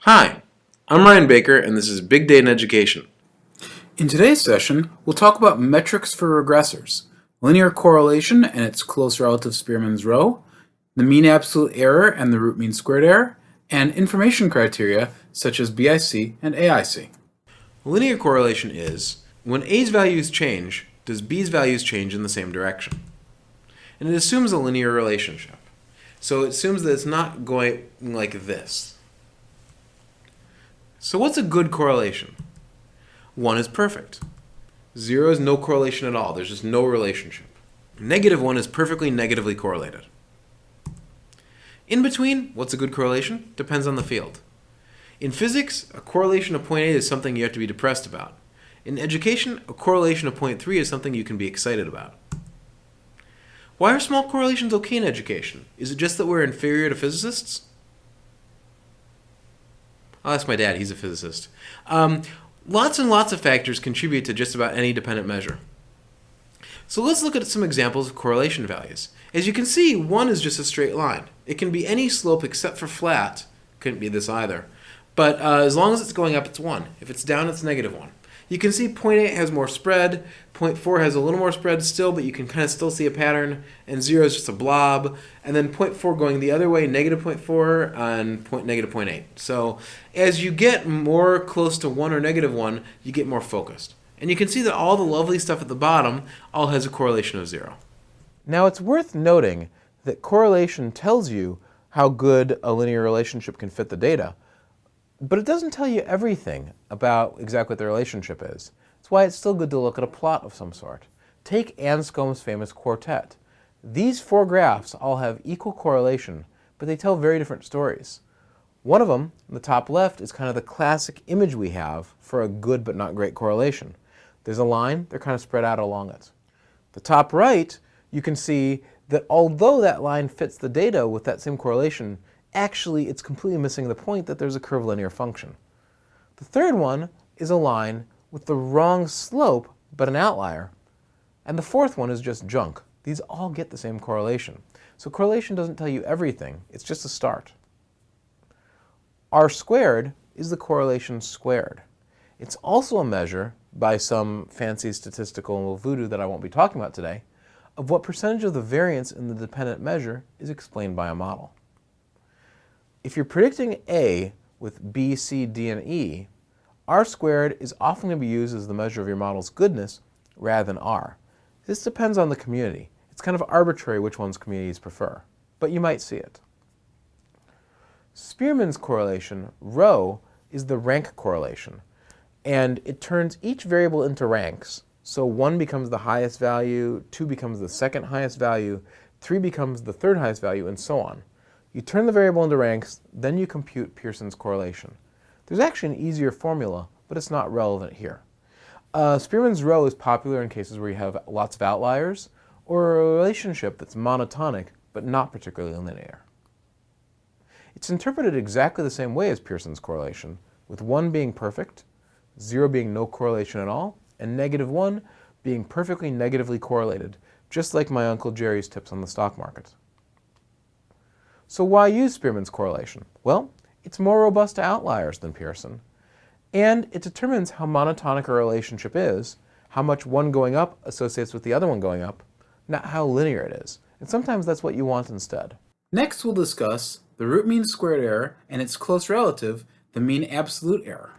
Hi, I'm Ryan Baker, and this is Big Day in Education. In today's session, we'll talk about metrics for regressors, linear correlation and its close relative Spearman's rho, the mean absolute error and the root mean squared error, and information criteria such as BIC and AIC. Linear correlation is when A's values change, does B's values change in the same direction? And it assumes a linear relationship. So it assumes that it's not going like this. So what's a good correlation? 1 is perfect. 0 is no correlation at all. There's just no relationship. -1 is perfectly negatively correlated. In between, what's a good correlation? Depends on the field. In physics, a correlation of 0.8 is something you have to be depressed about. In education, a correlation of 0.3 is something you can be excited about. Why are small correlations okay in education? Is it just that we're inferior to physicists? I'll ask my dad, he's a physicist. Lots and lots of factors contribute to just about any dependent measure. So let's look at some examples of correlation values. As you can see, 1 is just a straight line. It can be any slope except for flat. Couldn't be this either. But as long as it's going up, it's 1. If it's down, it's -1. You can see 0.8 has more spread, 0.4 has a little more spread still, but you can kind of still see a pattern, and 0 is just a blob, and then 0.4 going the other way, -0.4, and -0.8. So as you get more close to 1 or -1, you get more focused. And you can see that all the lovely stuff at the bottom all has a correlation of 0. Now it's worth noting that correlation tells you how good a linear relationship can fit the data, but it doesn't tell you everything about exactly what the relationship is. That's why it's still good to look at a plot of some sort. Take Anscombe's famous quartet. These 4 graphs all have equal correlation, but they tell very different stories. One of them, the top left, is kind of the classic image we have for a good but not great correlation. There's a line, they're kind of spread out along it. The top right, you can see that although that line fits the data with that same correlation, actually it's completely missing the point that there's a curvilinear function. The third one is a line with the wrong slope but an outlier. And the fourth one is just junk. These all get the same correlation. So correlation doesn't tell you everything, it's just a start. R squared is the correlation squared. It's also a measure, by some fancy statistical voodoo that I won't be talking about today, of what percentage of the variance in the dependent measure is explained by a model. If you're predicting A with B, C, D, and E, R squared is often going to be used as the measure of your model's goodness rather than R. This depends on the community. It's kind of arbitrary which ones communities prefer, but you might see it. Spearman's correlation, rho, is the rank correlation, and it turns each variable into ranks. So 1 becomes the highest value, 2 becomes the second highest value, 3 becomes the third highest value, and so on. You turn the variable into ranks, then you compute Pearson's correlation. There's actually an easier formula, but it's not relevant here. Spearman's rho is popular in cases where you have lots of outliers, or a relationship that's monotonic, but not particularly linear. It's interpreted exactly the same way as Pearson's correlation, with 1 being perfect, 0 being no correlation at all, and -1 being perfectly negatively correlated, just like my Uncle Jerry's tips on the stock market. So why use Spearman's correlation? Well, it's more robust to outliers than Pearson, and it determines how monotonic a relationship is, how much one going up associates with the other one going up, not how linear it is. And sometimes that's what you want instead. Next, we'll discuss the root mean squared error and its close relative, the mean absolute error.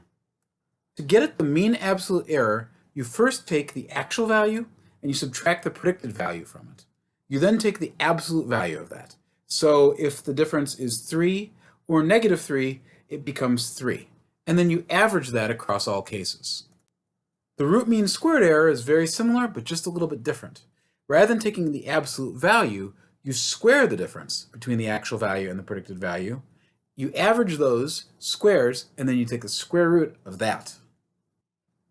To get at the mean absolute error, you first take the actual value and you subtract the predicted value from it. You then take the absolute value of that. So if the difference is 3 or -3, it becomes 3. And then you average that across all cases. The root mean squared error is very similar, but just a little bit different. Rather than taking the absolute value, you square the difference between the actual value and the predicted value. You average those squares, and then you take the square root of that.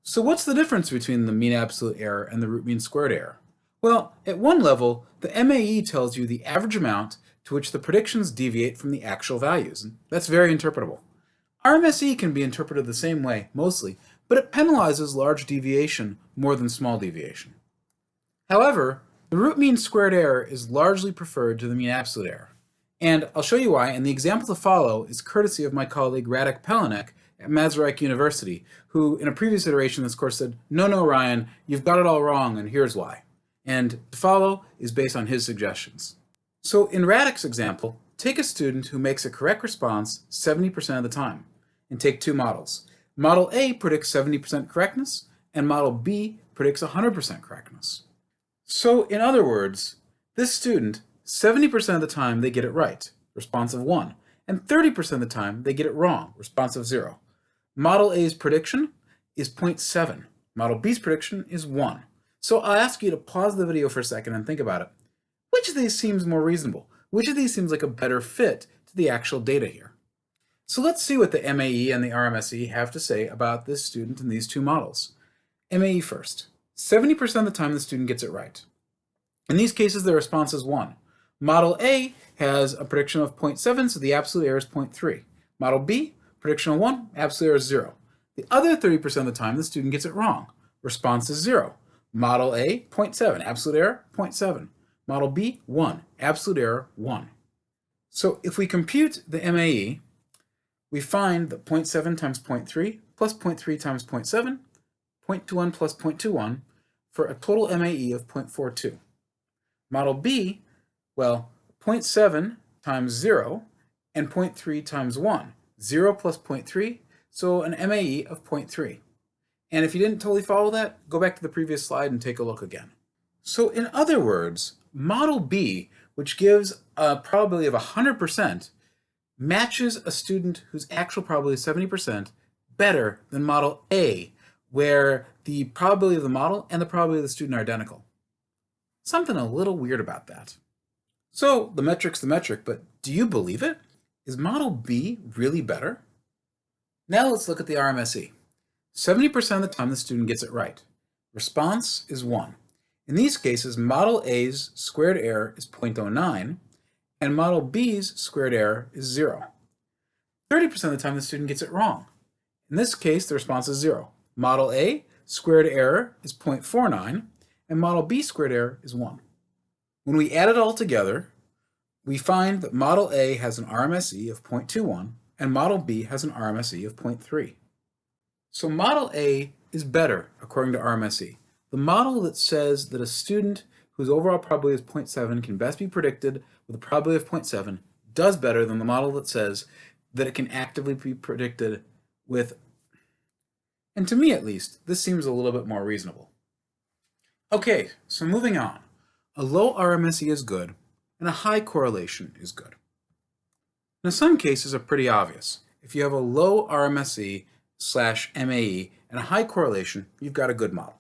So what's the difference between the mean absolute error and the root mean squared error? Well, at one level, the MAE tells you the average amount to which the predictions deviate from the actual values, and that's very interpretable. RMSE can be interpreted the same way, mostly, but it penalizes large deviation more than small deviation. However, the root mean squared error is largely preferred to the mean absolute error. And I'll show you why, and the example to follow is courtesy of my colleague Radek Pelinek at Masaryk University, who in a previous iteration of this course said, no, Ryan, you've got it all wrong, and here's why. And to follow is based on his suggestions. So in Radek's example, take a student who makes a correct response 70% of the time, and take two models. Model A predicts 70% correctness, and Model B predicts 100% correctness. So in other words, this student, 70% of the time they get it right, response of 1, and 30% of the time they get it wrong, response of 0. Model A's prediction is 0.7. Model B's prediction is 1. So I'll ask you to pause the video for a second and think about it. Which of these seems more reasonable? Which of these seems like a better fit to the actual data here? So let's see what the MAE and the RMSE have to say about this student in these two models. MAE first. 70% of the time the student gets it right. In these cases, the response is 1. Model A has a prediction of 0.7, so the absolute error is 0.3. Model B, prediction of 1, absolute error is 0. The other 30% of the time, the student gets it wrong. Response is 0. Model A, 0.7, absolute error, 0.7. Model B, 1, absolute error, 1. So if we compute the MAE, we find that 0.7 times 0.3 plus 0.3 times 0.7, 0.21 plus 0.21, for a total MAE of 0.42. Model B, well, 0.7 times 0 and 0.3 times 1. 0 plus 0.3, so an MAE of 0.3. And if you didn't totally follow that, go back to the previous slide and take a look again. So in other words, Model B, which gives a probability of 100%, matches a student whose actual probability is 70% better than Model A, where the probability of the model and the probability of the student are identical. Something a little weird about that. So the metric's the metric, but do you believe it? Is Model B really better? Now let's look at the RMSE. 70% of the time the student gets it right. Response is 1. In these cases, Model A's squared error is 0.09, and Model B's squared error is 0. 30% of the time the student gets it wrong. In this case, the response is 0. Model A squared error is 0.49, and Model B squared error is 1. When we add it all together, we find that Model A has an RMSE of 0.21, and Model B has an RMSE of 0.3. So Model A is better according to RMSE. The model that says that a student whose overall probability is 0.7 can best be predicted with a probability of 0.7 does better than the model that says that it can actively be predicted with, and to me at least, this seems a little bit more reasonable. Okay, so moving on. A low RMSE is good, and a high correlation is good. Now some cases are pretty obvious. If you have a low RMSE / MAE and a high correlation, you've got a good model.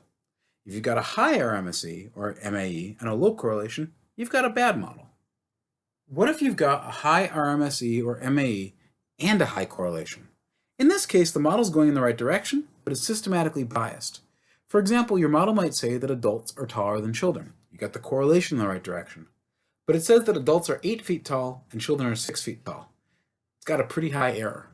If you've got a high RMSE or MAE and a low correlation, you've got a bad model. What if you've got a high RMSE or MAE and a high correlation? In this case, the model's going in the right direction, but it's systematically biased. For example, your model might say that adults are taller than children. You got the correlation in the right direction. But it says that adults are 8 feet tall and children are 6 feet tall. It's got a pretty high error.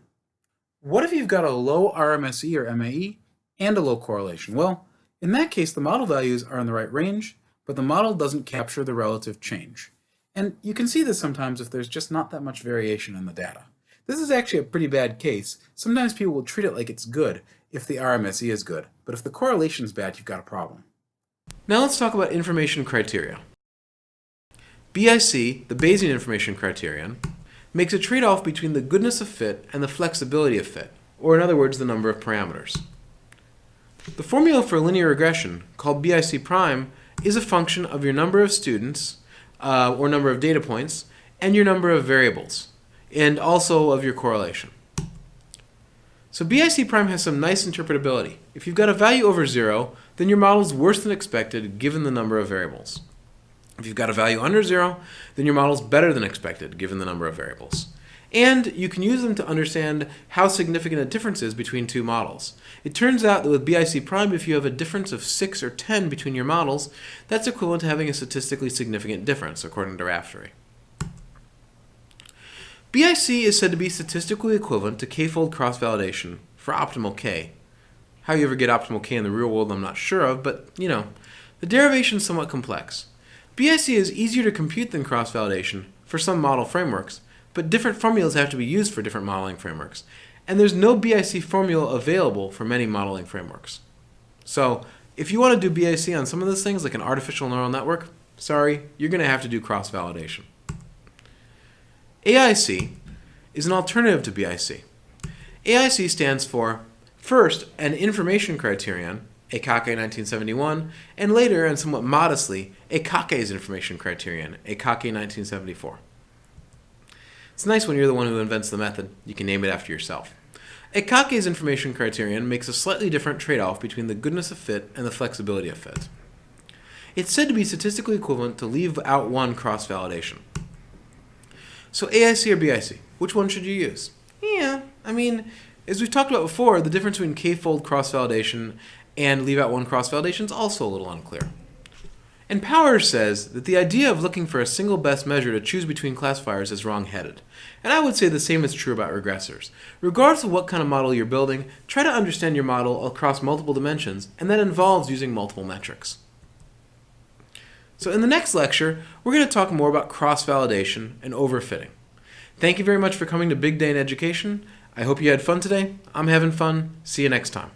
What if you've got a low RMSE or MAE and a low correlation? Well, in that case, the model values are in the right range, but the model doesn't capture the relative change. And you can see this sometimes if there's just not that much variation in the data. This is actually a pretty bad case. Sometimes people will treat it like it's good if the RMSE is good, but if the correlation is bad, you've got a problem. Now let's talk about information criteria. BIC, the Bayesian information criterion, makes a trade-off between the goodness of fit and the flexibility of fit, or in other words, the number of parameters. The formula for linear regression, called BIC prime, is a function of your number of students, or number of data points, and your number of variables, and also of your correlation. So BIC prime has some nice interpretability. If you've got a value over 0, then your model is worse than expected given the number of variables. If you've got a value under 0, then your model is better than expected given the number of variables. And you can use them to understand how significant a difference is between two models. It turns out that with BIC prime, if you have a difference of 6 or 10 between your models, that's equivalent to having a statistically significant difference, according to Raftery. BIC is said to be statistically equivalent to k-fold cross-validation for optimal k. How you ever get optimal k in the real world, I'm not sure of, but, the derivation is somewhat complex. BIC is easier to compute than cross-validation for for some model frameworks, but different formulas have to be used for different modeling frameworks. And there's no BIC formula available for many modeling frameworks. So if you want to do BIC on some of those things, like an artificial neural network, sorry, you're going to have to do cross-validation. AIC is an alternative to BIC. AIC stands for, first, an information criterion, ACACE 1971, and later, and somewhat modestly, ACACE's information criterion, ACACE 1974. It's nice when you're the one who invents the method. You can name it after yourself. ACACE's information criterion makes a slightly different trade-off between the goodness of fit and the flexibility of fit. It's said to be statistically equivalent to leave out one cross-validation. So AIC or BIC, which one should you use? Yeah, I mean, as we've talked about before, the difference between k-fold cross-validation and leave out one cross-validation is also a little unclear. And Powers says that the idea of looking for a single best measure to choose between classifiers is wrong-headed. And I would say the same is true about regressors. Regardless of what kind of model you're building, try to understand your model across multiple dimensions, and that involves using multiple metrics. So in the next lecture, we're going to talk more about cross-validation and overfitting. Thank you very much for coming to Big Day in Education. I hope you had fun today. I'm having fun. See you next time.